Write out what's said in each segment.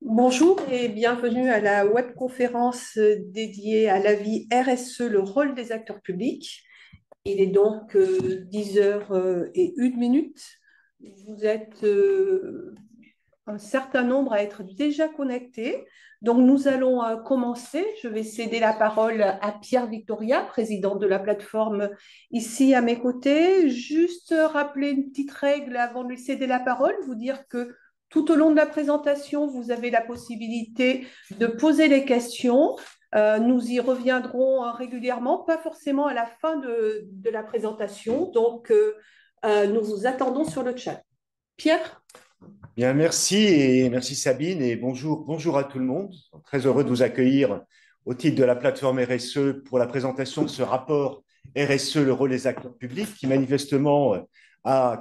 Bonjour et bienvenue à la webconférence dédiée à l'avis RSE, le rôle des acteurs publics. Il est donc 10h01. Vous êtes un certain nombre à être déjà connectés. Donc nous allons commencer. Je vais céder la parole à Pierre Victoria, président de la plateforme ici à mes côtés. Juste rappeler une petite règle avant de lui céder la parole, vous dire que tout au long de la présentation, vous avez la possibilité de poser les questions. Nous y reviendrons régulièrement, pas forcément à la fin de la présentation. Donc, nous vous attendons sur le chat. Pierre? Bien, merci et merci Sabine et bonjour à tout le monde. Très heureux de vous accueillir au titre de la plateforme RSE pour la présentation de ce rapport RSE, le rôle des acteurs publics, qui manifestement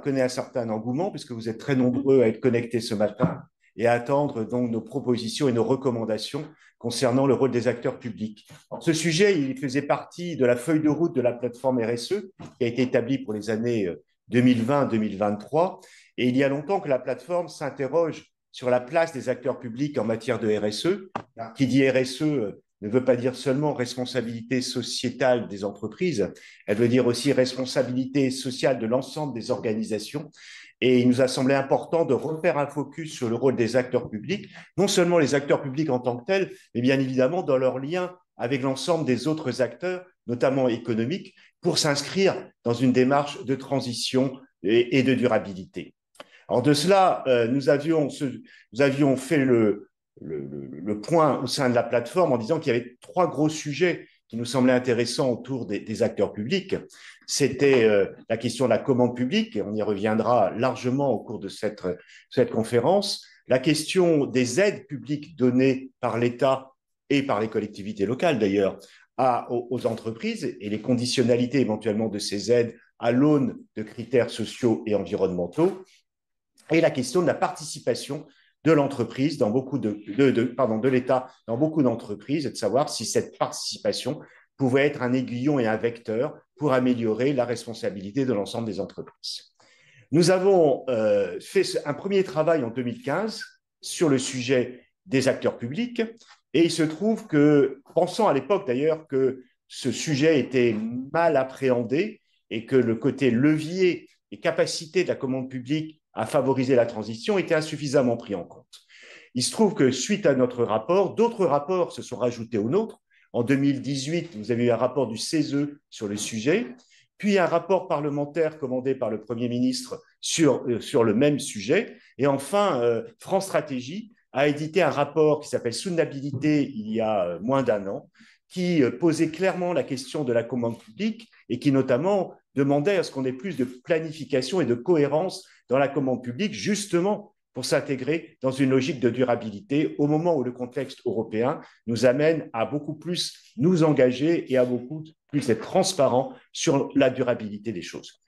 connaît un certain engouement puisque vous êtes très nombreux à être connectés ce matin et à attendre donc nos propositions et nos recommandations concernant le rôle des acteurs publics. Alors, ce sujet, il faisait partie de la feuille de route de la plateforme RSE qui a été établie pour les années 2020-2023. Et il y a longtemps que la plateforme s'interroge sur la place des acteurs publics en matière de RSE. Qui dit RSE ne veut pas dire seulement responsabilité sociétale des entreprises, elle veut dire aussi responsabilité sociale de l'ensemble des organisations. Et il nous a semblé important de refaire un focus sur le rôle des acteurs publics, non seulement les acteurs publics en tant que tels, mais bien évidemment dans leur lien avec l'ensemble des autres acteurs, notamment économiques, pour s'inscrire dans une démarche de transition et de durabilité. Alors de cela, nous avions fait le point au sein de la plateforme en disant qu'il y avait trois gros sujets qui nous semblaient intéressants autour des acteurs publics. C'était la question de la commande publique, et on y reviendra largement au cours de cette conférence, la question des aides publiques données par l'État et par les collectivités locales d'ailleurs aux entreprises et les conditionnalités éventuellement de ces aides à l'aune de critères sociaux et environnementaux, et la question de la participation de l'entreprise dans beaucoup de l'État dans beaucoup d'entreprises, et de savoir si cette participation pouvait être un aiguillon et un vecteur pour améliorer la responsabilité de l'ensemble des entreprises. Nous avons fait un premier travail en 2015 sur le sujet des acteurs publics, et il se trouve que, pensant à l'époque d'ailleurs que ce sujet était mal appréhendé et que le côté levier et capacité de la commande publique à favoriser la transition était insuffisamment pris en compte. Il se trouve que suite à notre rapport, d'autres rapports se sont rajoutés au nôtre. En 2018, vous avez eu un rapport du CESE sur le sujet, puis un rapport parlementaire commandé par le Premier ministre sur le même sujet. Et enfin, France Stratégie a édité un rapport qui s'appelle Soutenabilité il y a moins d'un an, qui posait clairement la question de la commande publique et qui notamment demandait à ce qu'on ait plus de planification et de cohérence dans la commande publique, justement pour s'intégrer dans une logique de durabilité au moment où le contexte européen nous amène à beaucoup plus nous engager et à beaucoup plus être transparent sur la durabilité des choses.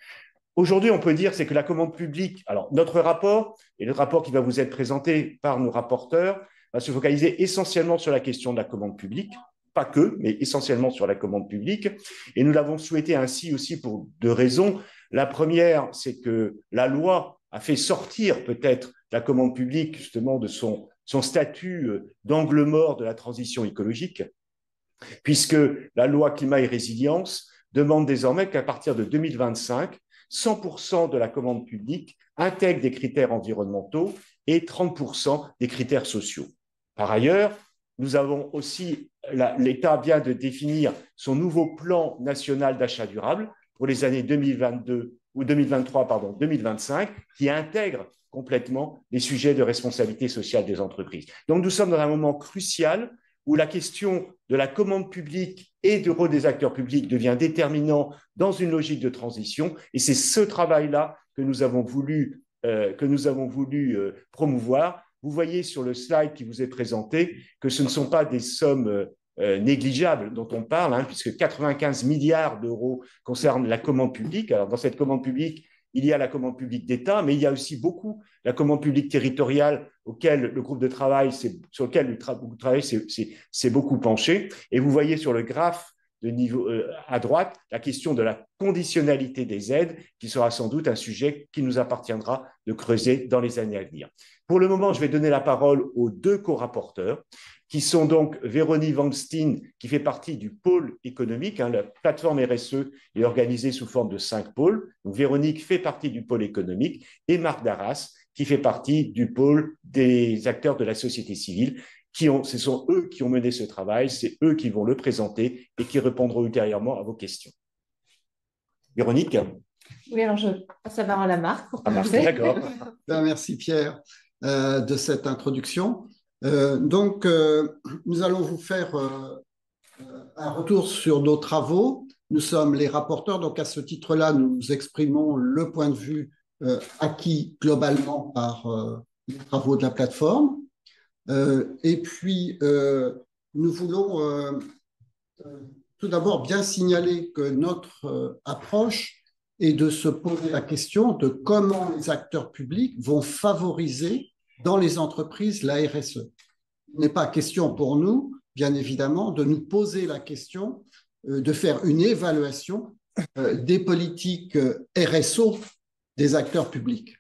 Aujourd'hui, on peut dire c'est que la commande publique, alors notre rapport et le rapport qui va vous être présenté par nos rapporteurs va se focaliser essentiellement sur la question de la commande publique, pas que, mais essentiellement sur la commande publique. Et nous l'avons souhaité ainsi aussi pour deux raisons. La première, c'est que la loi a fait sortir peut-être la commande publique justement de son statut d'angle mort de la transition écologique, puisque la loi climat et résilience demande désormais qu'à partir de 2025, 100% de la commande publique intègre des critères environnementaux et 30% des critères sociaux. Par ailleurs, nous avons aussi, l'État vient de définir son nouveau plan national d'achat durable pour les années 2022 ou 2023, pardon, 2025, qui intègre complètement les sujets de responsabilité sociale des entreprises. Donc nous sommes dans un moment crucial où la question de la commande publique et du rôle des acteurs publics devient déterminant dans une logique de transition. Et c'est ce travail-là que nous avons voulu promouvoir. Vous voyez sur le slide qui vous est présenté que ce ne sont pas des sommes négligeables dont on parle, hein, puisque 95 milliards d'euros concernent la commande publique. Alors, dans cette commande publique, il y a la commande publique d'État, mais il y a aussi beaucoup la commande publique territoriale auquel le groupe de travail, sur lequel le groupe de travail s'est beaucoup penché. Et vous voyez sur le graphe à droite, la question de la conditionnalité des aides, qui sera sans doute un sujet qui nous appartiendra de creuser dans les années à venir. Pour le moment, je vais donner la parole aux deux co-rapporteurs, qui sont donc Véronique Wangstein, qui fait partie du pôle économique. La plateforme RSE est organisée sous forme de 5 pôles. Donc, Véronique fait partie du pôle économique, et Marc Darras, qui fait partie du pôle des acteurs de la société civile. Ce sont eux qui ont mené ce travail, c'est eux qui vont le présenter et qui répondront ultérieurement à vos questions. Véronique? Oui, alors je passe la parole à Marc pour commencer. D'accord. Merci Pierre de cette introduction. Nous allons vous faire un retour sur nos travaux. Nous sommes les rapporteurs, donc à ce titre-là, nous exprimons le point de vue acquis globalement par les travaux de la plateforme. Et puis, nous voulons tout d'abord bien signaler que notre approche est de se poser la question de comment les acteurs publics vont favoriser dans les entreprises la RSE. Il n'est pas question pour nous, bien évidemment, de nous poser la question de faire une évaluation des politiques RSO des acteurs publics.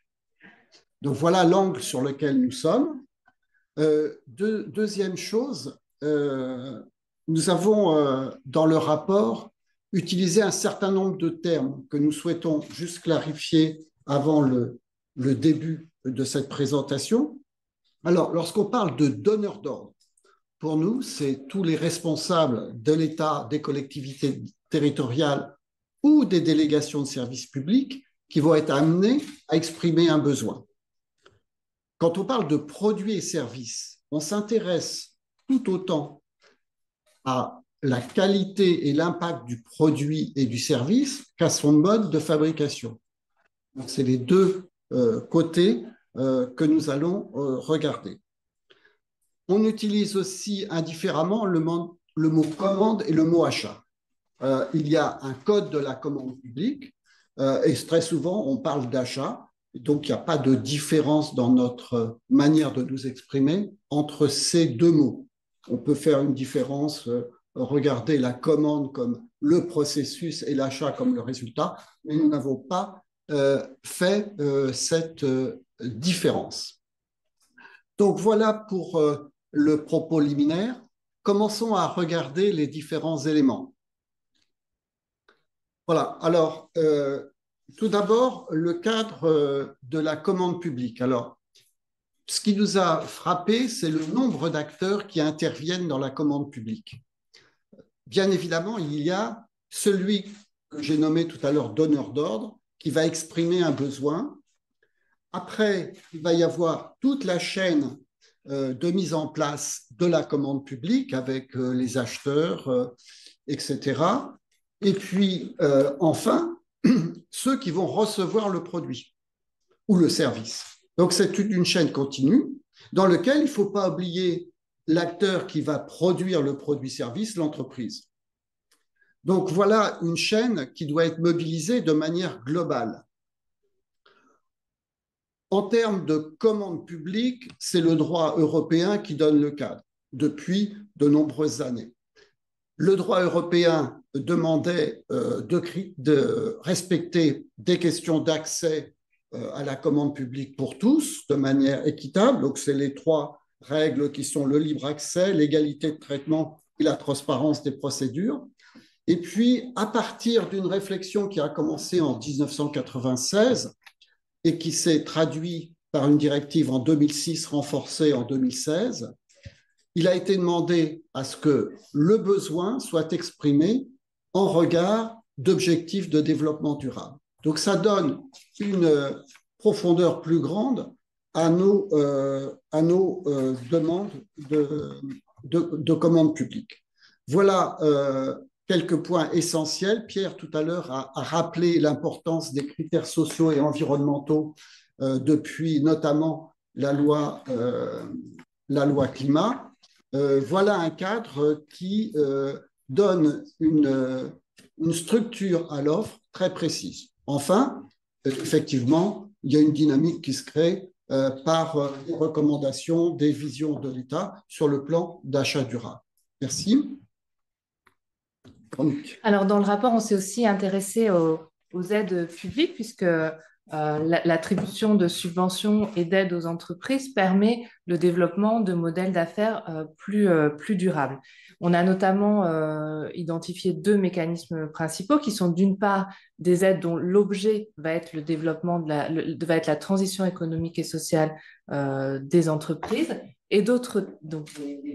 Donc voilà l'angle sur lequel nous sommes. Deuxième chose, nous avons dans le rapport utilisé un certain nombre de termes que nous souhaitons juste clarifier avant le début de cette présentation. Alors, lorsqu'on parle de donneurs d'ordre, pour nous, c'est tous les responsables de l'État, des collectivités territoriales ou des délégations de services publics qui vont être amenés à exprimer un besoin. Quand on parle de produits et services, on s'intéresse tout autant à la qualité et l'impact du produit et du service qu'à son mode de fabrication. Donc, c'est les deux côtés que nous allons regarder. On utilise aussi indifféremment le mot commande et le mot achat. Il y a un code de la commande publique et très souvent on parle d'achat. Donc, il n'y a pas de différence dans notre manière de nous exprimer entre ces deux mots. On peut faire une différence, regarder la commande comme le processus et l'achat comme le résultat, mais nous n'avons pas fait cette différence. Donc, voilà pour le propos liminaire. Commençons à regarder les différents éléments. Voilà, alors, tout d'abord, le cadre de la commande publique. Alors, ce qui nous a frappé, c'est le nombre d'acteurs qui interviennent dans la commande publique. Bien évidemment, il y a celui que j'ai nommé tout à l'heure donneur d'ordre, qui va exprimer un besoin. Après, il va y avoir toute la chaîne de mise en place de la commande publique avec les acheteurs, etc. Et puis, enfin, ceux qui vont recevoir le produit ou le service. Donc, c'est toute une chaîne continue dans laquelle il ne faut pas oublier l'acteur qui va produire le produit-service, l'entreprise. Donc, voilà une chaîne qui doit être mobilisée de manière globale. En termes de commande publique, c'est le droit européen qui donne le cadre depuis de nombreuses années. Le droit européen demandait de respecter des questions d'accès à la commande publique pour tous de manière équitable. Donc, c'est les trois règles qui sont le libre accès, l'égalité de traitement et la transparence des procédures. Et puis, à partir d'une réflexion qui a commencé en 1996 et qui s'est traduite par une directive en 2006, renforcée en 2016, il a été demandé à ce que le besoin soit exprimé en regard d'objectifs de développement durable. Donc, ça donne une profondeur plus grande à nos demandes de commande publique. Voilà quelques points essentiels. Pierre, tout à l'heure, a rappelé l'importance des critères sociaux et environnementaux depuis notamment la loi climat. Voilà un cadre qui donne une structure à l'offre très précise. Enfin, effectivement, il y a une dynamique qui se crée par des recommandations, des visions de l'État sur le plan d'achat durable. Merci. Alors, dans le rapport, on s'est aussi intéressé aux aides publiques, puisque l'attribution de subventions et d'aides aux entreprises permet le développement de modèles d'affaires plus durables. On a notamment identifié deux mécanismes principaux qui sont d'une part des aides dont l'objet va être le développement va être la transition économique et sociale des entreprises, et d'autres, donc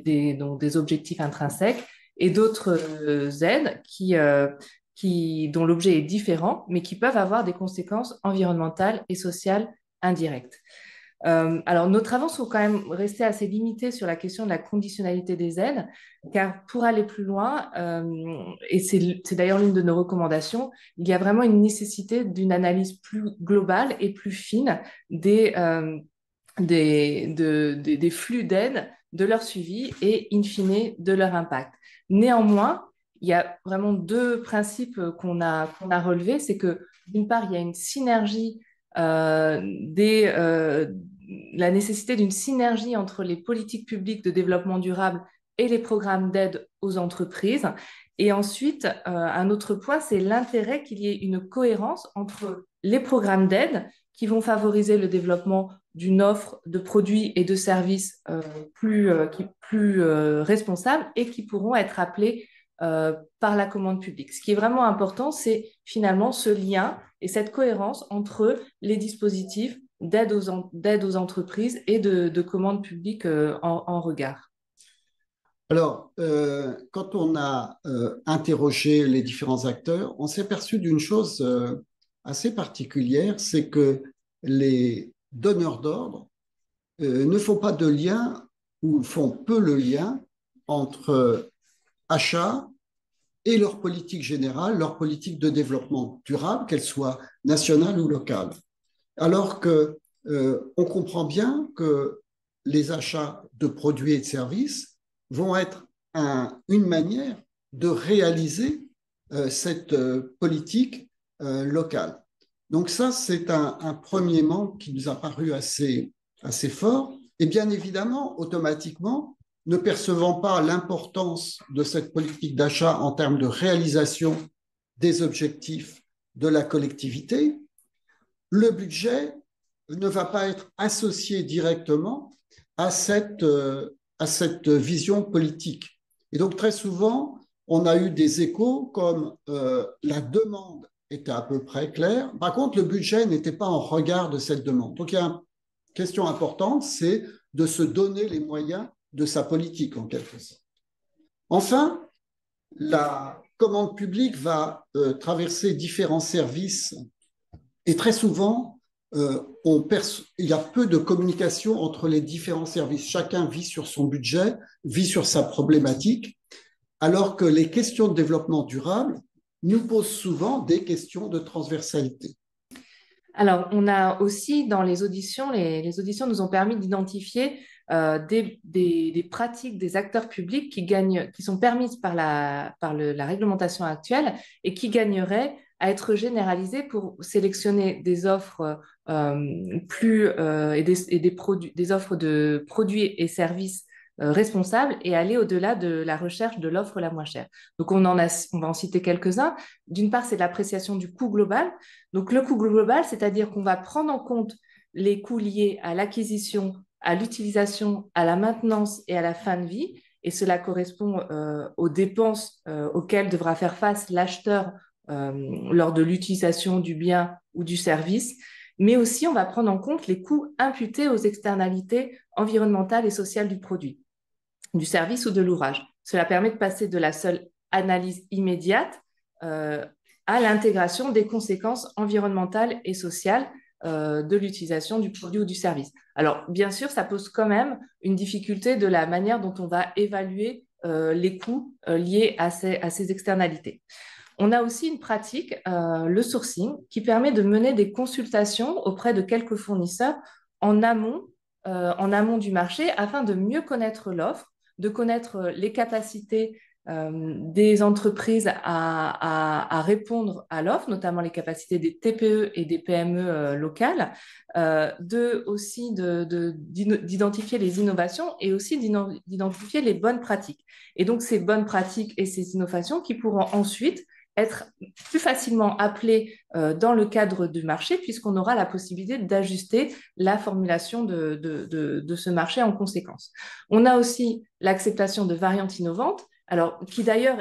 des objectifs intrinsèques, et d'autres aides dont l'objet est différent, mais qui peuvent avoir des conséquences environnementales et sociales indirectes. Alors, nos travaux sont quand même restés assez limités sur la question de la conditionnalité des aides, car pour aller plus loin, et c'est d'ailleurs l'une de nos recommandations, il y a vraiment une nécessité d'une analyse plus globale et plus fine des flux d'aide, de leur suivi et, in fine, de leur impact. Néanmoins, il y a vraiment deux principes qu'on a relevés. C'est que, d'une part, il y a une synergie, la nécessité d'une synergie entre les politiques publiques de développement durable et les programmes d'aide aux entreprises. Et ensuite, un autre point, c'est l'intérêt qu'il y ait une cohérence entre les programmes d'aide qui vont favoriser le développement d'une offre de produits et de services plus responsables et qui pourront être appelés par la commande publique. Ce qui est vraiment important, c'est finalement ce lien et cette cohérence entre les dispositifs d'aide aux entreprises et de commande publique en regard. Alors, quand on a interrogé les différents acteurs, on s'est aperçu d'une chose assez particulière, c'est que les donneurs d'ordre ne font pas de lien ou font peu le lien entre achat et leur politique générale, leur politique de développement durable, qu'elle soit nationale ou locale. Alors que on comprend bien que les achats de produits et de services vont être une manière de réaliser cette politique locale. Donc ça, c'est un premier manque qui nous a paru assez fort. Et bien évidemment, automatiquement, ne percevant pas l'importance de cette politique d'achat en termes de réalisation des objectifs de la collectivité, le budget ne va pas être associé directement à cette vision politique. Et donc, très souvent, on a eu des échos comme la demande était à peu près claire. Par contre, le budget n'était pas en regard de cette demande. Donc, il y a une question importante, c'est de se donner les moyens de sa politique, en quelque sorte. Enfin, la commande publique va traverser différents services et très souvent, il y a peu de communication entre les différents services. Chacun vit sur son budget, vit sur sa problématique, alors que les questions de développement durable nous posent souvent des questions de transversalité. Alors, on a aussi dans les auditions, les auditions nous ont permis d'identifier des pratiques des acteurs publics qui sont permises par la réglementation actuelle et qui gagneraient à être généralisées pour sélectionner des offres des offres de produits et services responsables et aller au-delà de la recherche de l'offre la moins chère. Donc, on va en citer quelques-uns. D'une part, c'est l'appréciation du coût global. Donc, le coût global, c'est-à-dire qu'on va prendre en compte les coûts liés à l'acquisition, à l'utilisation, à la maintenance et à la fin de vie. Et cela correspond aux dépenses auxquelles devra faire face l'acheteur lors de l'utilisation du bien ou du service. Mais aussi, on va prendre en compte les coûts imputés aux externalités environnementales et sociales du produit, du service ou de l'ouvrage. Cela permet de passer de la seule analyse immédiate à l'intégration des conséquences environnementales et sociales de l'utilisation du produit ou du service. Alors, bien sûr, ça pose quand même une difficulté de la manière dont on va évaluer les coûts liés à ces externalités. On a aussi une pratique, le sourcing, qui permet de mener des consultations auprès de quelques fournisseurs en amont du marché afin de mieux connaître l'offre, de connaître les capacités des entreprises à répondre à l'offre, notamment les capacités des TPE et des PME locales, aussi d'identifier les innovations et aussi d'identifier les bonnes pratiques. Et donc, ces bonnes pratiques et ces innovations qui pourront ensuite être plus facilement appelées dans le cadre du marché, puisqu'on aura la possibilité d'ajuster la formulation de ce marché en conséquence. On a aussi l'acceptation de variantes innovantes, alors qui d'ailleurs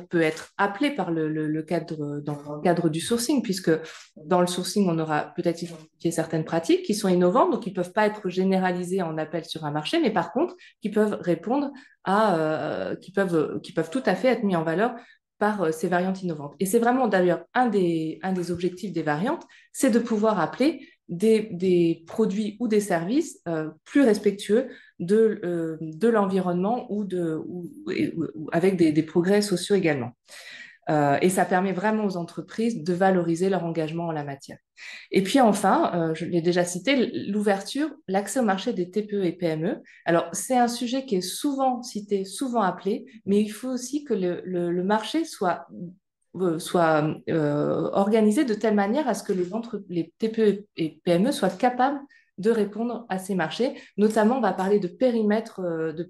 peut être appelée par le cadre, dans le cadre du sourcing, puisque dans le sourcing, on aura peut-être identifié certaines pratiques qui sont innovantes, donc qui ne peuvent pas être généralisées en appel sur un marché, mais par contre, qui peuvent répondre qui peuvent tout à fait être mis en valeur par ces variantes innovantes. Et c'est vraiment d'ailleurs un des objectifs des variantes, c'est de pouvoir appeler des produits ou des services plus respectueux de l'environnement ou avec des progrès sociaux également. Et ça permet vraiment aux entreprises de valoriser leur engagement en la matière. Et puis enfin, je l'ai déjà cité, l'ouverture, l'accès au marché des TPE et PME. Alors, c'est un sujet qui est souvent cité, souvent appelé, mais il faut aussi que le marché soit organisé de telle manière à ce que les TPE et PME soient capables de répondre à ces marchés. Notamment, on va parler de périmètre, de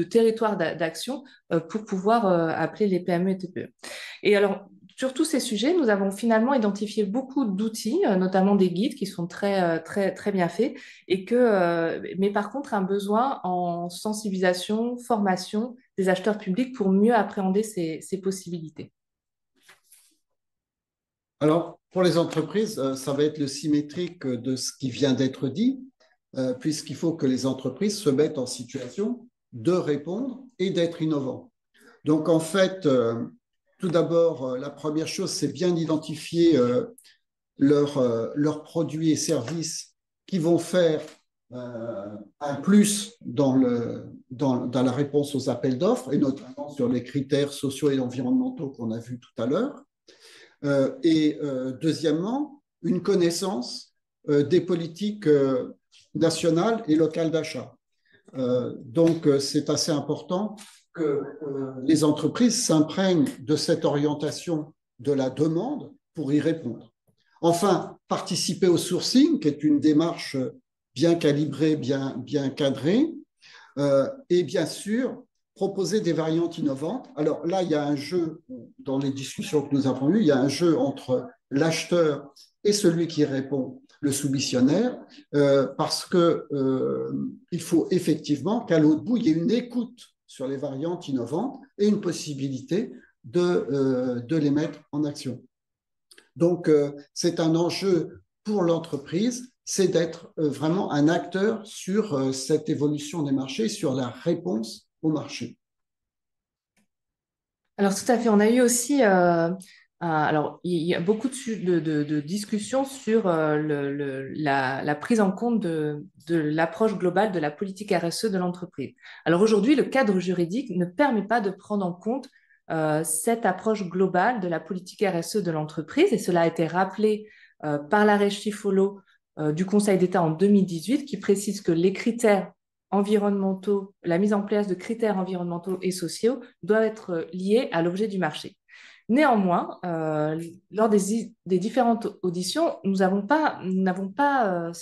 territoire d'action pour pouvoir appeler les PME et TPE. Et alors, sur tous ces sujets, nous avons finalement identifié beaucoup d'outils, notamment des guides qui sont très bien faits, mais par contre, un besoin en sensibilisation, formation des acheteurs publics pour mieux appréhender ces possibilités. Alors, pour les entreprises, ça va être le symétrique de ce qui vient d'être dit, puisqu'il faut que les entreprises se mettent en situation de répondre et d'être innovants. Donc, en fait, tout d'abord, la première chose, c'est bien d'identifier leurs produits et services qui vont faire un plus dans la réponse aux appels d'offres, et notamment sur les critères sociaux et environnementaux qu'on a vus tout à l'heure. Deuxièmement, une connaissance des politiques nationales et locales d'achat. Donc, c'est assez important que les entreprises s'imprègnent de cette orientation de la demande pour y répondre. Enfin, participer au sourcing, qui est une démarche bien calibrée, bien cadrée, et bien sûr, proposer des variantes innovantes. Alors là, il y a un jeu, dans les discussions que nous avons eues, il y a un jeu entre l'acheteur et celui qui répond, le soumissionnaire, parce qu'il faut effectivement qu'à l'autre bout, il y ait une écoute sur les variantes innovantes et une possibilité de les mettre en action. Donc, c'est un enjeu pour l'entreprise, c'est d'être vraiment un acteur sur cette évolution des marchés, sur la réponse au marché. Alors, tout à fait. On a eu aussi, alors, il y a beaucoup de discussions sur la prise en compte de l'approche globale de la politique RSE de l'entreprise. Alors, aujourd'hui, le cadre juridique ne permet pas de prendre en compte cette approche globale de la politique RSE de l'entreprise, et cela a été rappelé par l'arrêt Schifolo du Conseil d'État en 2018, qui précise que les critères environnementaux, la mise en place de critères environnementaux et sociaux doivent être liés à l'objet du marché. Néanmoins, lors des différentes auditions, nous n'avons pas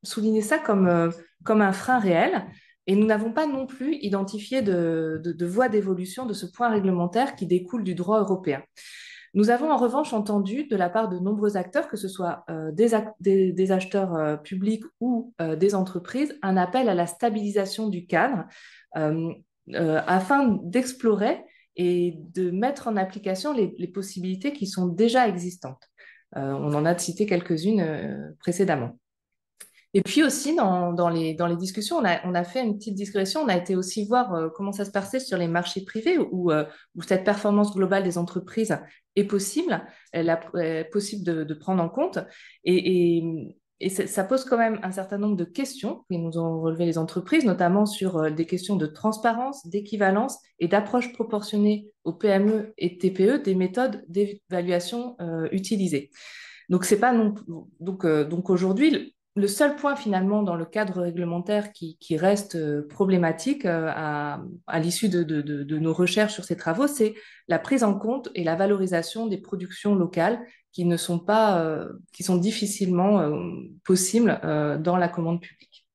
souligné ça comme un frein réel, et nous n'avons pas non plus identifié de voie d'évolution de ce point réglementaire qui découle du droit européen. Nous avons en revanche entendu de la part de nombreux acteurs, que ce soit des acheteurs publics ou des entreprises, un appel à la stabilisation du cadre afin d'explorer et de mettre en application les possibilités qui sont déjà existantes. On en a cité quelques-unes précédemment. Et puis aussi, dans les discussions, on a fait une petite digression, on a été aussi voir comment ça se passait sur les marchés privés où cette performance globale des entreprises est possible, elle est possible de prendre en compte. Et ça pose quand même un certain nombre de questions que nous ont relevé les entreprises, notamment sur des questions de transparence, d'équivalence et d'approche proportionnée aux PME et TPE des méthodes d'évaluation utilisées. Donc, c'est pas non, donc aujourd'hui, le seul point finalement dans le cadre réglementaire qui reste problématique à l'issue de nos recherches sur ces travaux, c'est la prise en compte et la valorisation des productions locales qui ne sont pas, qui sont difficilement possibles dans la commande publique.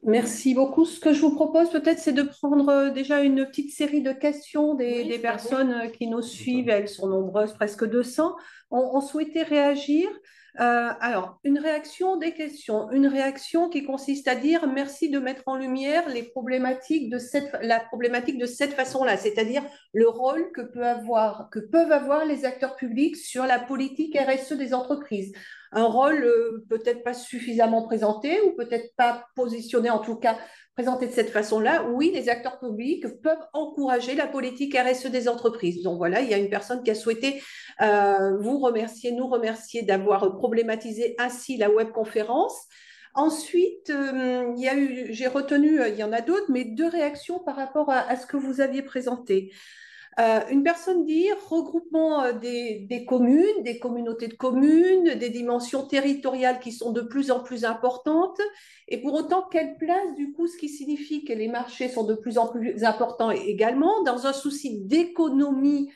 Merci beaucoup. Ce que je vous propose peut-être, c'est de prendre déjà une petite série de questions des personnes qui nous suivent. Elles sont nombreuses, presque 200. On souhaitait réagir. Alors, une réaction, des questions. Une réaction qui consiste à dire merci de mettre en lumière les problématiques la problématique de cette façon-là, c'est-à-dire le rôle que peuvent avoir les acteurs publics sur la politique RSE des entreprises. Un rôle peut-être pas suffisamment présenté ou peut-être pas positionné, en tout cas présenté de cette façon-là. Oui, les acteurs publics peuvent encourager la politique RSE des entreprises. Donc voilà, il y a une personne qui a souhaité nous remercier d'avoir problématisé ainsi la webconférence. Ensuite, j'ai retenu, il y en a d'autres, mais 2 réactions par rapport à ce que vous aviez présenté. Une personne dit regroupement des communes, des communautés de communes, des dimensions territoriales qui sont de plus en plus importantes. Et pour autant, quelle place, du coup, ce qui signifie que les marchés sont de plus en plus importants également, dans un souci d'économie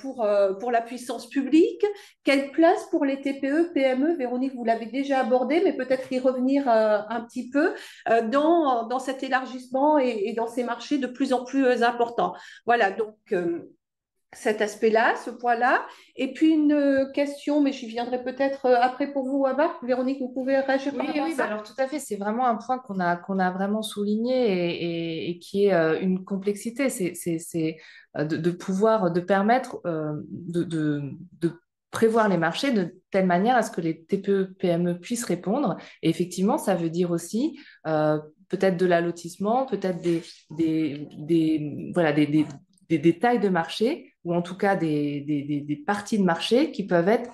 pour la puissance publique, quelle place pour les TPE, PME, Véronique, vous l'avez déjà abordé, mais peut-être y revenir un petit peu dans cet élargissement et dans ces marchés de plus en plus importants. Voilà, donc cet aspect-là, ce point-là. Et puis une question, mais j'y viendrai peut-être après pour vous, Abba. Véronique, vous pouvez réagir par rapport à ça? Alors tout à fait, c'est vraiment un point qu'on a vraiment souligné et qui est une complexité, c'est de pouvoir, de permettre de prévoir les marchés de telle manière à ce que les TPE, PME puissent répondre. Et effectivement, ça veut dire aussi peut-être de l'allotissement, peut-être voilà, des tailles de marché, ou en tout cas des parties de marché qui peuvent être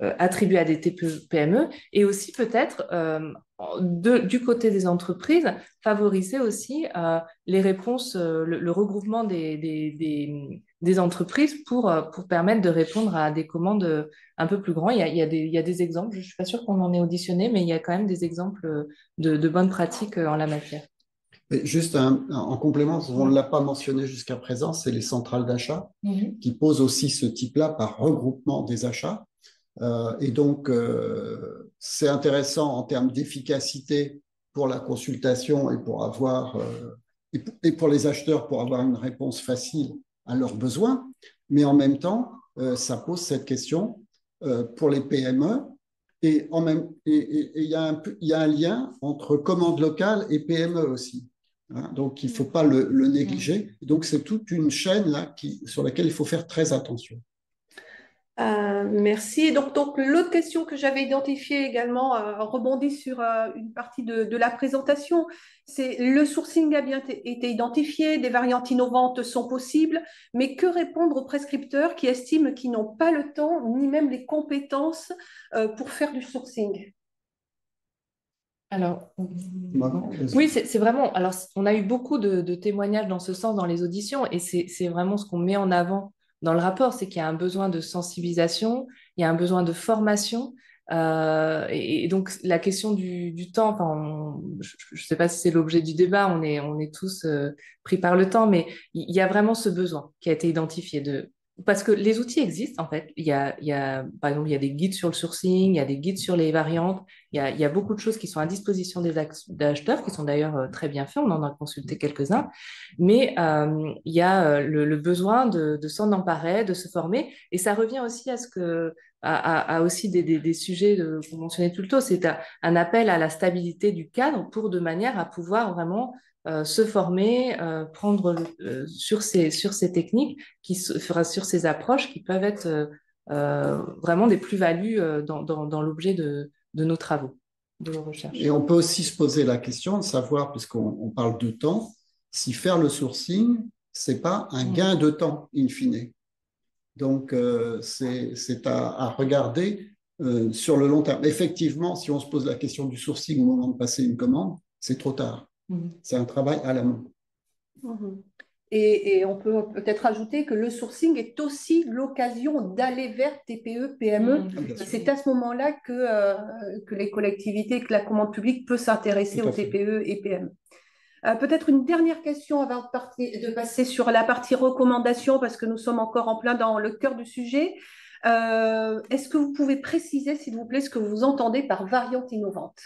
attribuées à des TPE-PME, et aussi peut-être du côté des entreprises, favoriser aussi les réponses, le regroupement des entreprises pour permettre de répondre à des commandes un peu plus grandes. Il y a des exemples, je ne suis pas sûre qu'on en ait auditionné, mais il y a quand même des exemples de bonnes pratiques en la matière. Mais juste en complément, on ne l'a pas mentionné jusqu'à présent, c'est les centrales d'achat qui posent aussi ce type-là par regroupement des achats. Et donc, c'est intéressant en termes d'efficacité pour la consultation et pour avoir, et pour les acheteurs pour avoir une réponse facile à leurs besoins. Mais en même temps, ça pose cette question pour les PME. Et il y a un lien entre commande locale et PME aussi. Hein, donc, il ne faut pas le négliger. Donc, c'est toute une chaîne là, sur laquelle il faut faire très attention. Merci. Donc l'autre question que j'avais identifiée également rebondit sur une partie de la présentation. C'est le sourcing a bien été identifié, des variantes innovantes sont possibles, mais que répondre aux prescripteurs qui estiment qu'ils n'ont pas le temps ni même les compétences pour faire du sourcing? Alors, oui, c'est vraiment. Alors, on a eu beaucoup de témoignages dans ce sens dans les auditions, et c'est vraiment ce qu'on met en avant dans le rapport, c'est qu'il y a un besoin de sensibilisation, il y a un besoin de formation. Et donc, la question du temps, enfin, je ne sais pas si c'est l'objet du débat, on est tous pris par le temps, mais il y a vraiment ce besoin qui a été identifié parce que les outils existent, en fait. Par exemple, il y a des guides sur le sourcing, il y a des guides sur les variantes, il y a beaucoup de choses qui sont à disposition des acheteurs, qui sont d'ailleurs très bien faits, on en a consulté quelques-uns, mais il y a le besoin de s'en emparer, de se former, et ça revient aussi à aussi des sujets qu'on mentionnait tout le temps, c'est un appel à la stabilité du cadre pour de manière à pouvoir vraiment se former, prendre sur ces techniques, sur ces approches qui peuvent être vraiment des plus-values dans l'objet de nos travaux, de nos recherches. Et on peut aussi se poser la question de savoir, puisqu'on parle de temps, si faire le sourcing, ce n'est pas un gain de temps, in fine. Donc, c'est à regarder sur le long terme. Effectivement, si on se pose la question du sourcing au moment de passer une commande, c'est trop tard. C'est un travail à l'amont. Et on peut peut-être ajouter que le sourcing est aussi l'occasion d'aller vers TPE, PME. C'est à ce moment-là que les collectivités, que la commande publique peut s'intéresser aux TPE et PME. Peut-être une dernière question avant de passer sur la partie recommandation, parce que nous sommes encore en plein dans le cœur du sujet. Est-ce que vous pouvez préciser, s'il vous plaît, ce que vous entendez par variante innovante?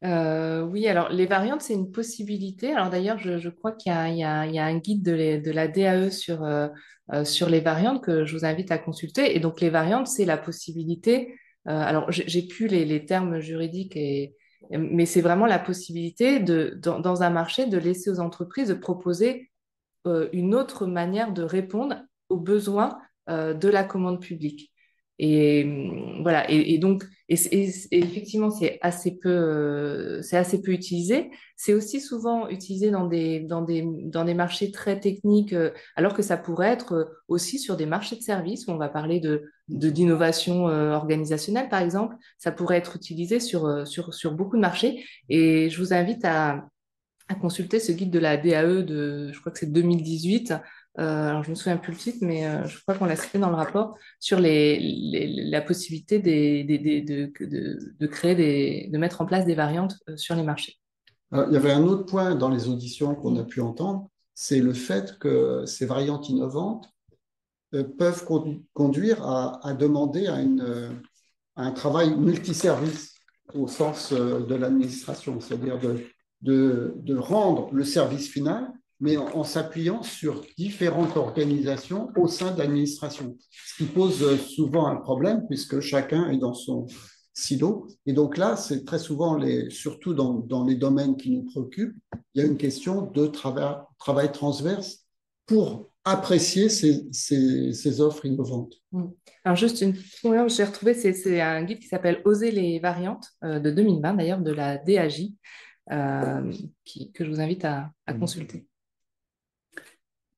Oui, alors les variantes, c'est une possibilité. Alors d'ailleurs, je crois qu'il y a un guide de la DAE sur les variantes que je vous invite à consulter. Et donc les variantes, c'est la possibilité. Alors j'ai plus les termes juridiques, mais c'est vraiment la possibilité dans un marché de laisser aux entreprises de proposer une autre manière de répondre aux besoins de la commande publique. Et voilà, et donc, effectivement, c'est assez peu utilisé. C'est aussi souvent utilisé dans des marchés très techniques, alors que ça pourrait être aussi sur des marchés de services où on va parler d'innovation organisationnelle, par exemple. Ça pourrait être utilisé sur beaucoup de marchés. Et je vous invite à consulter ce guide de la DAE je crois que c'est 2018. Alors, je ne me souviens plus le titre, mais je crois qu'on l'a cité dans le rapport sur la possibilité de créer de mettre en place des variantes sur les marchés. Alors, il y avait un autre point dans les auditions qu'on a pu entendre, c'est le fait que ces variantes innovantes peuvent conduire à demander à un travail multiservice au sens de l'administration, c'est-à-dire de rendre le service final, mais en s'appuyant sur différentes organisations au sein de l'administration, ce qui pose souvent un problème puisque chacun est dans son silo. Et donc là, c'est très souvent, surtout dans les domaines qui nous préoccupent, il y a une question de travail transverse pour apprécier ces offres innovantes. Alors juste une première, j'ai retrouvé, c'est un guide qui s'appelle Oser les variantes de 2020 d'ailleurs de la DAJ que je vous invite à consulter.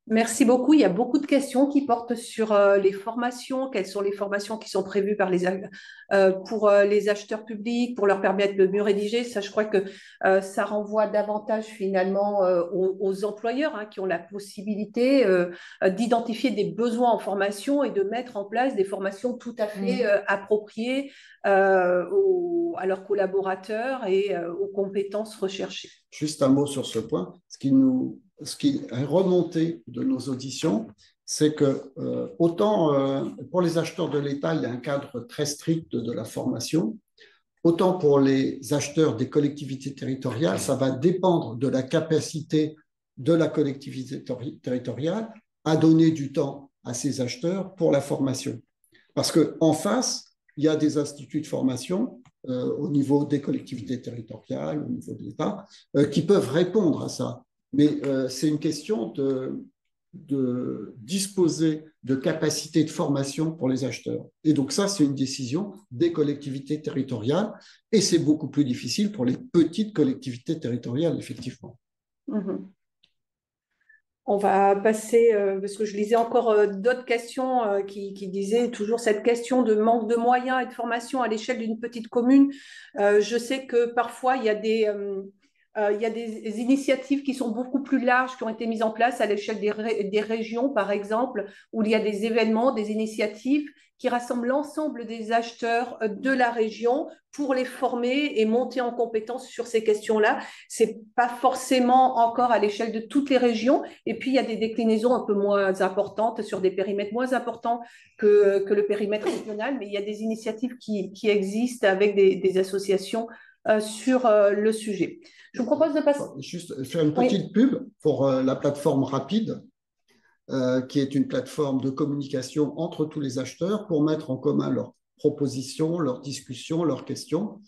Merci beaucoup. Il y a beaucoup de questions qui portent sur les formations. Quelles sont les formations qui sont prévues pour les acheteurs publics, pour leur permettre de mieux rédiger? Ça, je crois que ça renvoie davantage finalement aux employeurs qui ont la possibilité d'identifier des besoins en formation et de mettre en place des formations tout à fait appropriées à leurs collaborateurs et aux compétences recherchées. Juste un mot sur ce point. Ce qui est remonté de nos auditions, c'est que autant pour les acheteurs de l'État, il y a un cadre très strict de la formation, autant pour les acheteurs des collectivités territoriales, ça va dépendre de la capacité de la collectivité territoriale à donner du temps à ces acheteurs pour la formation. Parce qu'en face, il y a des instituts de formation au niveau des collectivités territoriales, au niveau de l'État, qui peuvent répondre à ça. Mais c'est une question de disposer de capacités de formation pour les acheteurs. Et donc ça, c'est une décision des collectivités territoriales et c'est beaucoup plus difficile pour les petites collectivités territoriales, effectivement. On va passer, parce que je lisais encore d'autres questions qui disaient toujours cette question de manque de moyens et de formation à l'échelle d'une petite commune. Je sais que parfois, il y a des initiatives qui sont beaucoup plus larges, qui ont été mises en place à l'échelle des régions, par exemple, où il y a des événements, des initiatives qui rassemblent l'ensemble des acheteurs de la région pour les former et monter en compétence sur ces questions-là. Ce n'est pas forcément encore à l'échelle de toutes les régions. Et puis, il y a des déclinaisons un peu moins importantes sur des périmètres moins importants que le périmètre régional, mais il y a des initiatives qui existent avec des associations sur le sujet. Je vous propose de passer... Juste faire une petite pub pour la plateforme Rapide, qui est une plateforme de communication entre tous les acheteurs pour mettre en commun leurs propositions, leurs discussions, leurs questions.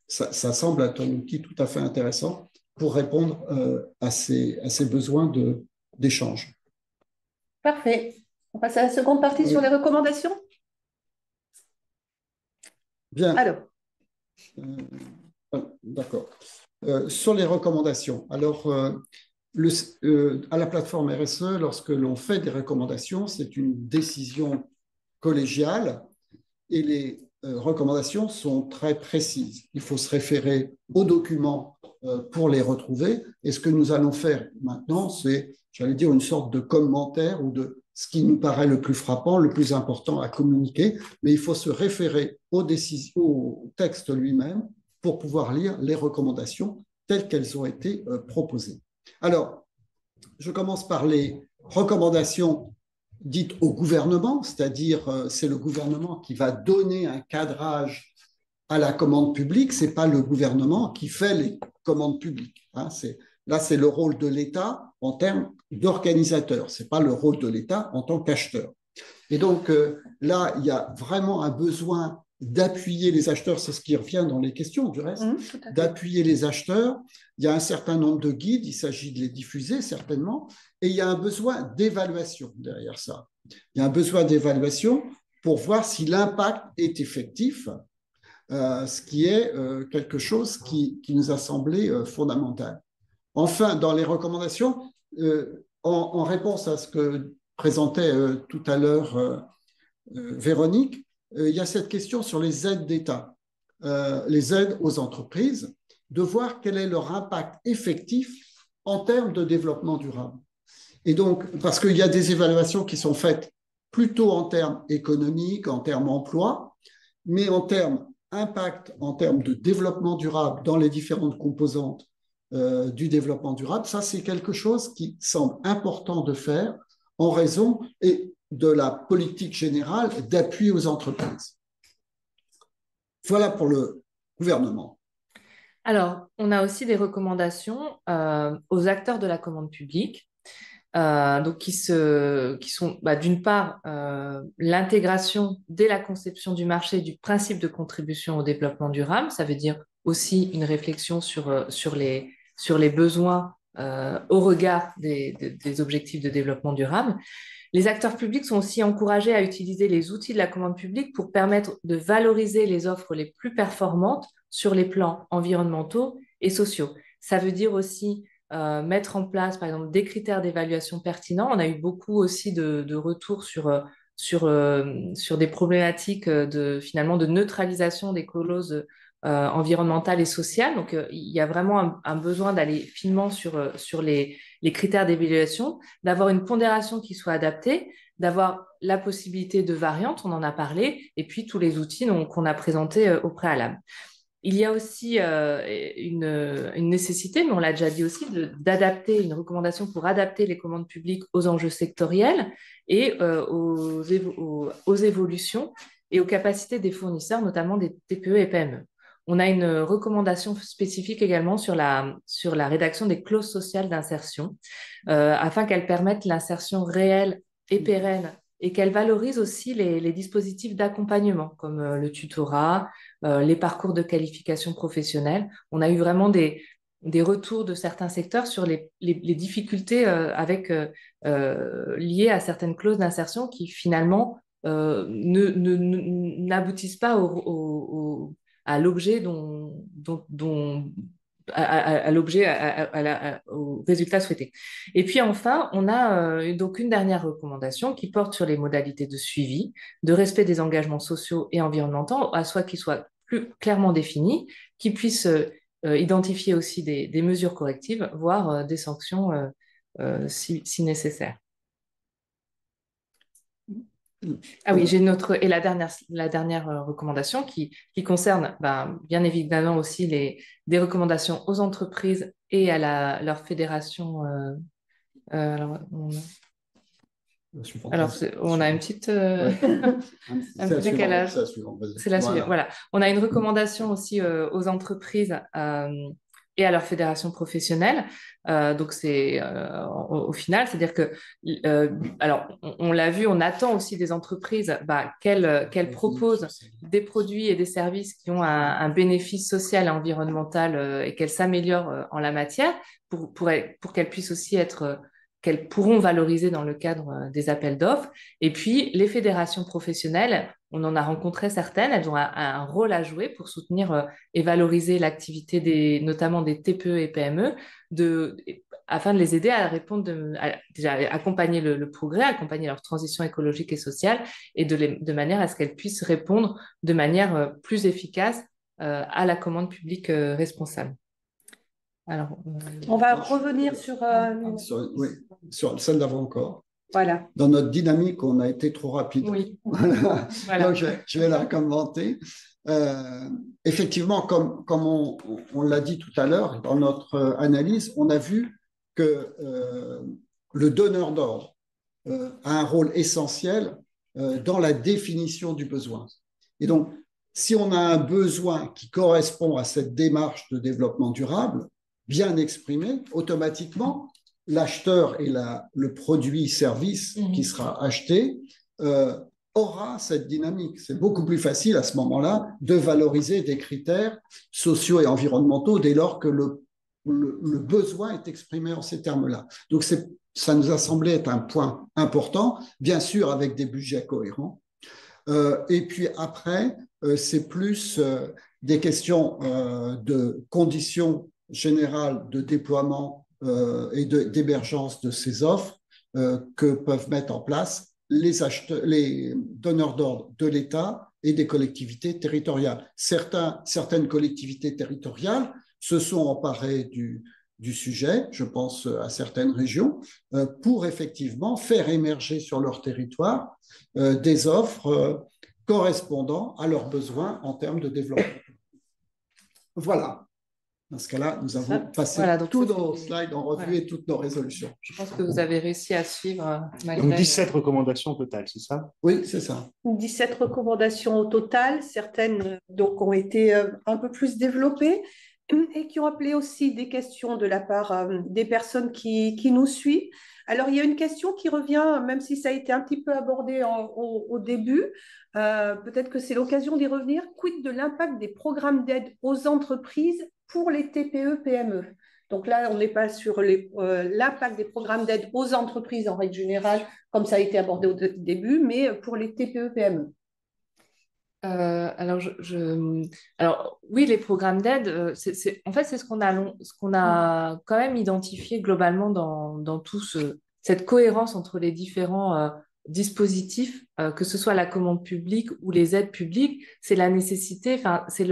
Ça semble être un outil tout à fait intéressant pour répondre à ces besoins d'échange. Parfait. On passe à la seconde partie sur les recommandations. Bien. Alors. D'accord. Sur les recommandations, alors à la plateforme RSE, lorsque l'on fait des recommandations, c'est une décision collégiale et les recommandations sont très précises. Il faut se référer aux documents pour les retrouver. Et ce que nous allons faire maintenant, c'est, j'allais dire, une sorte de commentaire ou de ce qui nous paraît le plus frappant, le plus important à communiquer, mais il faut se référer au texte lui-même pour pouvoir lire les recommandations telles qu'elles ont été proposées. Alors, je commence par les recommandations dites au gouvernement, c'est-à-dire c'est le gouvernement qui va donner un cadrage à la commande publique, ce n'est pas le gouvernement qui fait les commandes publiques. Hein, là, c'est le rôle de l'État en termes d'organisateur, ce n'est pas le rôle de l'État en tant qu'acheteur. Et donc là, il y a vraiment un besoin d'appuyer les acheteurs, c'est ce qui revient dans les questions du reste, d'appuyer les acheteurs. Il y a un certain nombre de guides, il s'agit de les diffuser certainement, et il y a un besoin d'évaluation derrière ça. Il y a un besoin d'évaluation pour voir si l'impact est effectif, ce qui est quelque chose qui nous a semblé fondamental. Enfin, dans les recommandations, en réponse à ce que présentait tout à l'heure Véronique, il y a cette question sur les aides d'État, les aides aux entreprises, de voir quel est leur impact effectif en termes de développement durable. Et donc, parce qu'il y a des évaluations qui sont faites plutôt en termes économiques, en termes emploi, mais en termes impact, en termes de développement durable dans les différentes composantes du développement durable, ça c'est quelque chose qui semble important de faire en raison de la politique générale d'appui aux entreprises. Voilà pour le gouvernement. Alors, on a aussi des recommandations aux acteurs de la commande publique. Donc qui sont d'une part l'intégration dès la conception du marché du principe de contribution au développement durable, ça veut dire aussi une réflexion sur les besoins au regard des objectifs de développement durable. Les acteurs publics sont aussi encouragés à utiliser les outils de la commande publique pour permettre de valoriser les offres les plus performantes sur les plans environnementaux et sociaux. Ça veut dire aussi mettre en place, par exemple, des critères d'évaluation pertinents. On a eu beaucoup aussi de retours sur des problématiques finalement de neutralisation des clauses environnementales et sociales. Donc, il y a vraiment un besoin d'aller finement sur les critères d'évaluation, d'avoir une pondération qui soit adaptée, d'avoir la possibilité de variantes, on en a parlé, et puis tous les outils qu'on a présentés au préalable. Il y a aussi une nécessité, mais on l'a déjà dit aussi, d'adapter une recommandation pour adapter les commandes publiques aux enjeux sectoriels et aux évolutions et aux capacités des fournisseurs, notamment des TPE et PME. On a une recommandation spécifique également sur la rédaction des clauses sociales d'insertion, afin qu'elles permettent l'insertion réelle et pérenne et qu'elles valorisent aussi les dispositifs d'accompagnement, comme le tutorat, les parcours de qualification professionnelle. On a eu vraiment des retours de certains secteurs sur les difficultés liées à certaines clauses d'insertion qui finalement n'aboutissent pas à l'objet au résultat souhaité. Et puis enfin, on a donc une dernière recommandation qui porte sur les modalités de suivi, de respect des engagements sociaux et environnementaux, qui soient plus clairement définis, qui puissent identifier aussi des mesures correctives, voire des sanctions si nécessaire. Ah oui, j'ai une autre, et la dernière recommandation qui concerne bien évidemment aussi des recommandations aux entreprises et à leur fédération. Alors, on a une petite un petit décalage. C'est la suivante. Voilà. On a une recommandation aussi aux entreprises et à leur fédération professionnelle. Donc c'est au final, c'est-à-dire que alors on l'a vu, on attend aussi des entreprises qu'elles proposent des produits et des services qui ont un bénéfice social et environnemental et qu'elles s'améliorent en la matière pour qu'elles puissent aussi être qu'elles pourront valoriser dans le cadre des appels d'offres. Et puis, les fédérations professionnelles, on en a rencontré certaines, elles ont un rôle à jouer pour soutenir et valoriser l'activité notamment des TPE et PME, afin de les aider à répondre, déjà accompagner le progrès, accompagner leur transition écologique et sociale, et de manière à ce qu'elles puissent répondre de manière plus efficace à la commande publique responsable. Alors, On va revenir sur... Oui, sur celle d'avant encore. Voilà. Dans notre dynamique, on a été trop rapide. oui. Voilà. Voilà. Donc, je vais la commenter. Effectivement, comme on l'a dit tout à l'heure, dans notre analyse, on a vu que le donneur d'ordre a un rôle essentiel dans la définition du besoin. Et donc, si on a un besoin qui correspond à cette démarche de développement durable, bien exprimé, automatiquement, l'acheteur et le produit-service qui sera acheté aura cette dynamique. C'est beaucoup plus facile à ce moment-là de valoriser des critères sociaux et environnementaux dès lors que le besoin est exprimé en ces termes-là. Donc, ça nous a semblé être un point important, bien sûr avec des budgets cohérents. Et puis après, c'est plus des questions de conditions générales de déploiement et d'hébergence de ces offres que peuvent mettre en place les donneurs d'ordre de l'État et des collectivités territoriales. Certaines collectivités territoriales se sont emparées du sujet, je pense à certaines régions, pour effectivement faire émerger sur leur territoire des offres correspondant à leurs besoins en termes de développement. Voilà. Dans ce cas-là, nous avons passé tous nos slides en revue et toutes nos résolutions. Je pense que vous avez réussi à suivre. Donc 17 recommandations au total, c'est ça? Oui, c'est ça. 17 recommandations au total, certaines donc, ont été un peu plus développées et qui ont appelé aussi des questions de la part des personnes qui nous suivent. Alors, il y a une question qui revient, même si ça a été un petit peu abordé au début, peut-être que c'est l'occasion d'y revenir. Quid de l'impact des programmes d'aide aux entreprises pour les TPE-PME? Donc là, on n'est pas sur l'impact des programmes d'aide aux entreprises en règle générale, comme ça a été abordé au début, mais pour les TPE-PME. Alors, oui, les programmes d'aide, en fait, c'est ce qu'on a quand même identifié globalement dans cette cohérence entre les différents dispositifs, que ce soit la commande publique ou les aides publiques, c'est la nécessité, enfin, c'est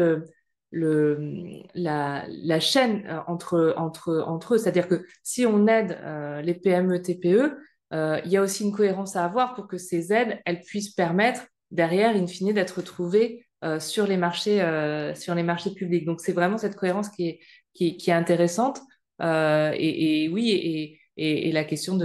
la chaîne entre eux. C'est-à-dire que si on aide les PME, TPE, il y a aussi une cohérence à avoir pour que ces aides, elles puissent permettre derrière, in fine, d'être retrouvés sur les marchés publics. Donc, c'est vraiment cette cohérence qui est intéressante. Oui, et la question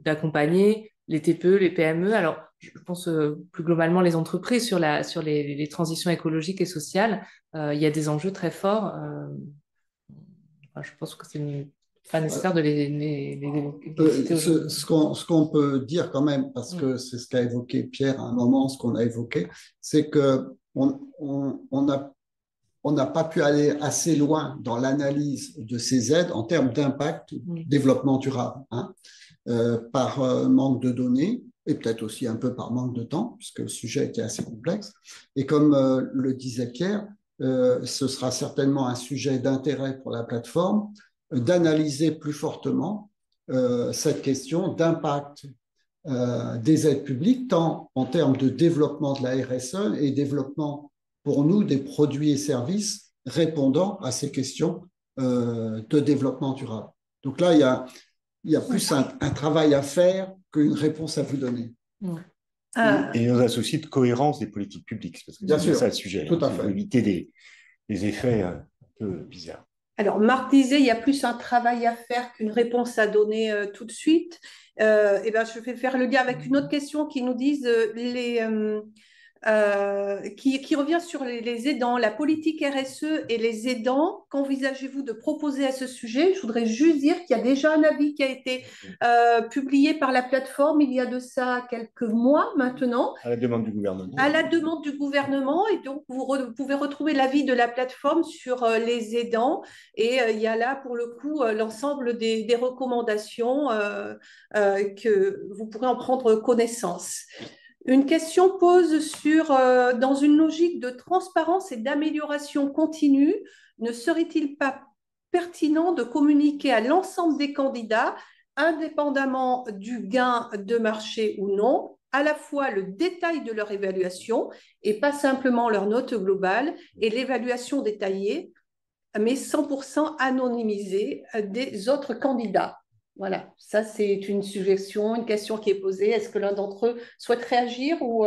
d'accompagner les TPE, les PME. Alors, je pense plus globalement les entreprises sur les transitions écologiques et sociales. Il y a des enjeux très forts. Je pense que c'est pas nécessaire de les citer aujourd'hui. Ce qu'on peut dire quand même, parce que c'est ce qu'a évoqué Pierre à un moment, ce qu'on a évoqué, c'est qu'on n'a pas pu aller assez loin dans l'analyse de ces aides en termes d'impact développement durable, par manque de données et peut-être aussi un peu par manque de temps, puisque le sujet était assez complexe. Et comme le disait Pierre, ce sera certainement un sujet d'intérêt pour la plateforme d'analyser plus fortement cette question d'impact des aides publiques, tant en termes de développement de la RSE et développement pour nous des produits et services répondant à ces questions de développement durable. Donc là, il y a plus un travail à faire qu'une réponse à vous donner. Et nos associés de cohérence des politiques publiques, parce que c'est ça le sujet. Tout à fait. Pour éviter des effets un peu bizarres. Alors, Marc disait, il y a plus un travail à faire qu'une réponse à donner tout de suite. Je vais faire le lien avec une autre question qui nous disent qui revient sur les aidants, la politique RSE et les aidants. Qu'envisagez-vous de proposer à ce sujet? Je voudrais juste dire qu'il y a déjà un avis qui a été publié par la plateforme il y a de ça quelques mois maintenant. À la demande du gouvernement. À la demande du gouvernement. Et donc, vous pouvez retrouver l'avis de la plateforme sur les aidants. Et il y a là, pour le coup, l'ensemble des recommandations que vous pourrez en prendre connaissance. Une question pose dans une logique de transparence et d'amélioration continue, ne serait-il pas pertinent de communiquer à l'ensemble des candidats, indépendamment du gain de marché ou non, à la fois le détail de leur évaluation et pas simplement leur note globale et l'évaluation détaillée mais 100% anonymisé des autres candidats. Voilà, ça c'est une suggestion, une question qui est posée. Est-ce que l'un d'entre eux souhaite réagir ou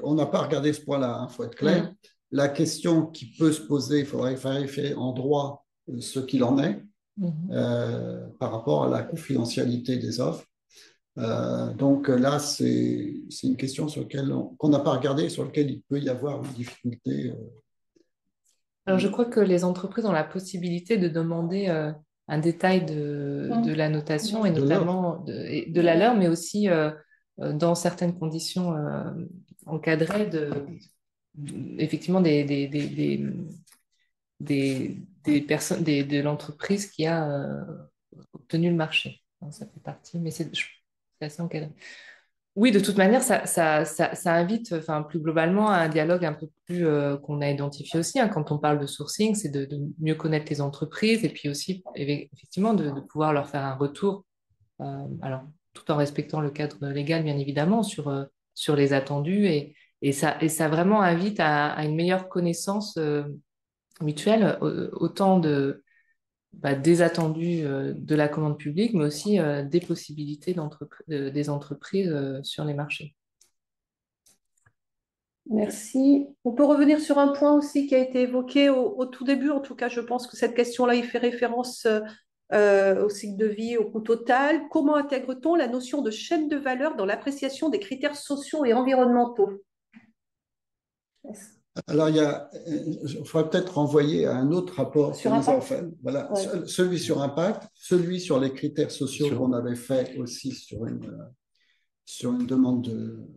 On n'a pas regardé ce point-là, il faut être clair. La question qui peut se poser, il faudrait vérifier en droit ce qu'il en est par rapport à la confidentialité des offres. Donc là, c'est une question sur laquelle qu'on n'a pas regardé, sur laquelle il peut y avoir une difficulté. Alors, je crois que les entreprises ont la possibilité de demander un détail de la notation et notamment de la leur, mais aussi dans certaines conditions encadrées effectivement des personnes de l'entreprise qui a obtenu le marché. Ça fait partie, mais c'est assez encadré. Oui, de toute manière, ça invite, enfin, plus globalement, à un dialogue un peu plus qu'on a identifié aussi. Quand on parle de sourcing, c'est de mieux connaître les entreprises et puis aussi, effectivement, de pouvoir leur faire un retour, alors, tout en respectant le cadre légal, bien évidemment, sur les attendus. Et ça vraiment invite à une meilleure connaissance mutuelle, autant des attendus de la commande publique, mais aussi des possibilités des entreprises sur les marchés. Merci. On peut revenir sur un point aussi qui a été évoqué au tout début. En tout cas, je pense que cette question-là, il fait référence au cycle de vie, au coût total. Comment intègre-t-on la notion de chaîne de valeur dans l'appréciation des critères sociaux et environnementaux? Alors, il faudrait peut-être renvoyer à un autre rapport sur Impact. Voilà, ouais. Celui sur Impact, celui sur les critères sociaux qu'on avait fait aussi sur une demande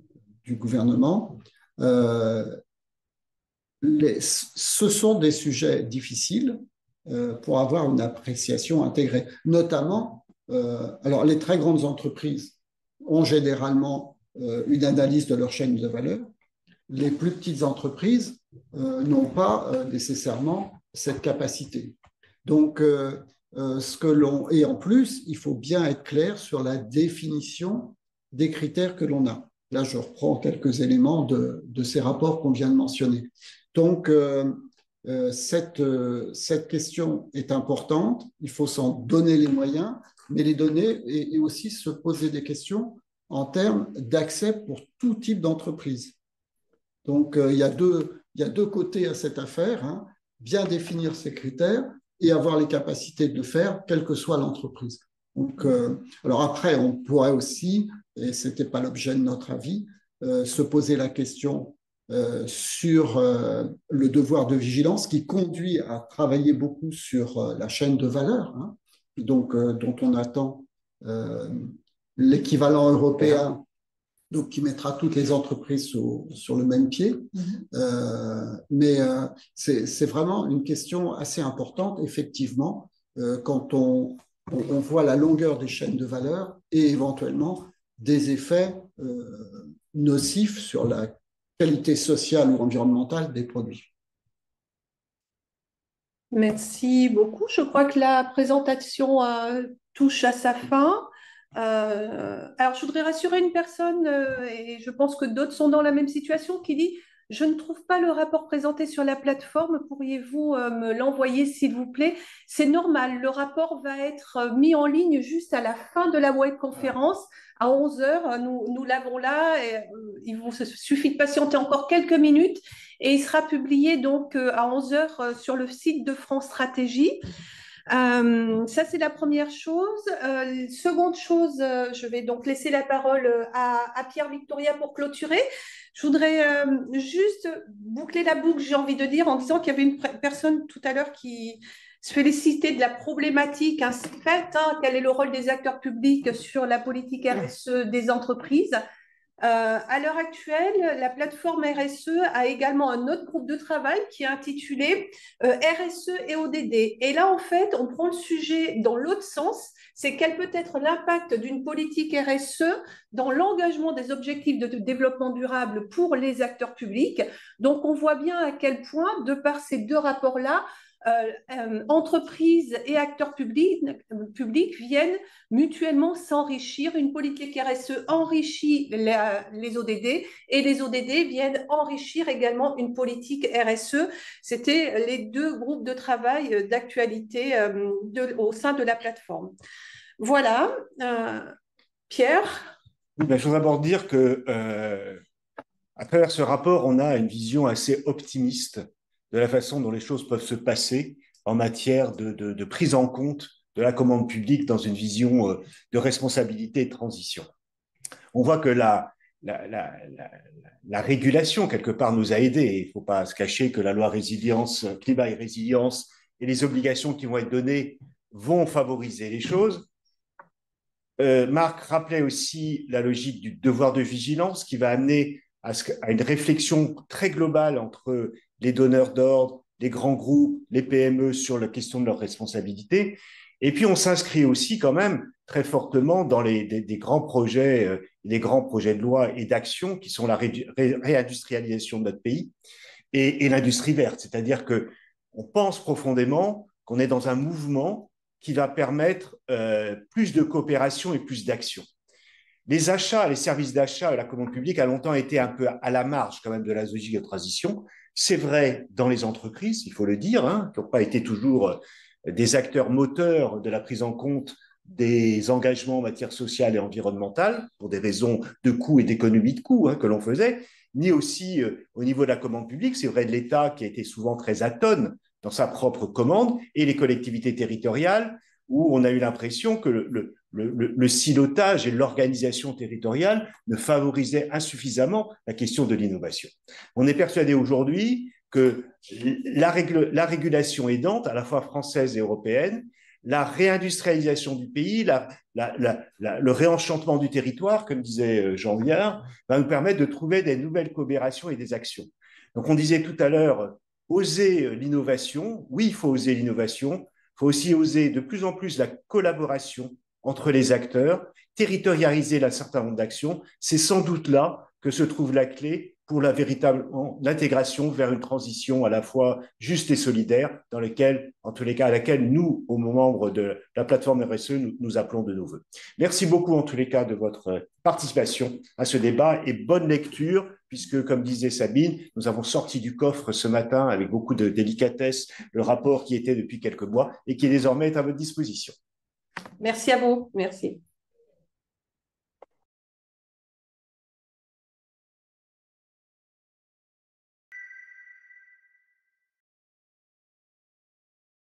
du gouvernement. Ce sont des sujets difficiles pour avoir une appréciation intégrée. Notamment, alors les très grandes entreprises ont généralement une analyse de leur chaîne de valeur. Les plus petites entreprises n'ont pas nécessairement cette capacité. Donc, et en plus, il faut bien être clair sur la définition des critères que l'on a. Là, je reprends quelques éléments de ces rapports qu'on vient de mentionner. Donc, cette question est importante. Il faut s'en donner les moyens, mais les donner et aussi se poser des questions en termes d'accès pour tout type d'entreprise. Donc, il y a deux côtés à cette affaire, hein. Bien définir ces critères et avoir les capacités de le faire, quelle que soit l'entreprise. Donc, alors après, on pourrait aussi, et ce n'était pas l'objet de notre avis, se poser la question sur le devoir de vigilance qui conduit à travailler beaucoup sur la chaîne de valeur, hein, donc, dont on attend l'équivalent européen, donc qui mettra toutes les entreprises sur le même pied. Mais c'est vraiment une question assez importante, effectivement, quand on voit la longueur des chaînes de valeur et éventuellement des effets nocifs sur la qualité sociale ou environnementale des produits. Merci beaucoup. Je crois que la présentation touche à sa fin. Alors, je voudrais rassurer une personne, et je pense que d'autres sont dans la même situation, qui dit: je ne trouve pas le rapport présenté sur la plateforme, pourriez-vous me l'envoyer s'il vous plaît? C'est normal, le rapport va être mis en ligne juste à la fin de la webconférence, à 11 heures. Nous l'avons là, et, il vous suffit de patienter encore quelques minutes, et il sera publié donc à 11 heures sur le site de France Stratégie. Ça, c'est la première chose. Seconde chose, je vais donc laisser la parole à Pierre Victoria pour clôturer. Je voudrais juste boucler la boucle, j'ai envie de dire, en disant qu'il y avait une personne tout à l'heure qui se félicitait de la problématique ainsi faite, hein, quel est le rôle des acteurs publics sur la politique RSE des entreprises. À l'heure actuelle, la plateforme RSE a également un autre groupe de travail qui est intitulé RSE et ODD. Et là, en fait, on prend le sujet dans l'autre sens, c'est quel peut être l'impact d'une politique RSE dans l'engagement des objectifs de développement durable pour les acteurs publics. Donc, on voit bien à quel point, de par ces deux rapports-là, entreprises et acteurs publics viennent mutuellement s'enrichir. Une politique RSE enrichit les ODD et les ODD viennent enrichir également une politique RSE. C'était les deux groupes de travail d'actualité au sein de la plateforme. Voilà. Pierre? Je voudrais d'abord dire que à travers ce rapport, on a une vision assez optimiste de la façon dont les choses peuvent se passer en matière de prise en compte de la commande publique dans une vision de responsabilité et de transition. On voit que la régulation, quelque part, nous a aidés. Il ne faut pas se cacher que la loi résilience, climat et résilience et les obligations qui vont être données vont favoriser les choses. Marc rappelait aussi la logique du devoir de vigilance qui va amener à une réflexion très globale entre les donneurs d'ordre, les grands groupes, les PME sur la question de leur responsabilité. Et puis, on s'inscrit aussi quand même très fortement dans des grands projets, les grands projets de loi et d'action qui sont la réindustrialisation de notre pays et l'industrie verte. C'est-à-dire qu'on pense profondément qu'on est dans un mouvement qui va permettre plus de coopération et plus d'action. Les achats, les services d'achat et la commande publique a longtemps été un peu à la marge quand même de la logique de transition. C'est vrai dans les entreprises, il faut le dire, hein, qui n'ont pas été toujours des acteurs moteurs de la prise en compte des engagements en matière sociale et environnementale, pour des raisons de coûts et d'économie de coûts que l'on faisait, ni aussi au niveau de la commande publique. C'est vrai de l'État qui a été souvent très atone dans sa propre commande, et les collectivités territoriales, où on a eu l'impression que le silotage et l'organisation territoriale ne favorisaient insuffisamment la question de l'innovation. On est persuadé aujourd'hui que la régulation aidante, à la fois française et européenne, la réindustrialisation du pays, le réenchantement du territoire, comme disait Jean Viard, va nous permettre de trouver des nouvelles coopérations et des actions. Donc on disait tout à l'heure, oser l'innovation. Oui, il faut oser l'innovation. Il faut aussi oser de plus en plus la collaboration entre les acteurs, territorialiser un certain nombre d'actions. C'est sans doute là que se trouve la clé pour la véritable intégration vers une transition à la fois juste et solidaire, dans laquelle, en tous les cas, à laquelle nous, aux membres de la plateforme RSE, nous appelons de nos voeux. Merci beaucoup, en tous les cas, de votre participation à ce débat et bonne lecture, puisque, comme disait Sabine, nous avons sorti du coffre ce matin avec beaucoup de délicatesse le rapport qui était depuis quelques mois et qui désormais est à votre disposition. Merci à vous. Merci.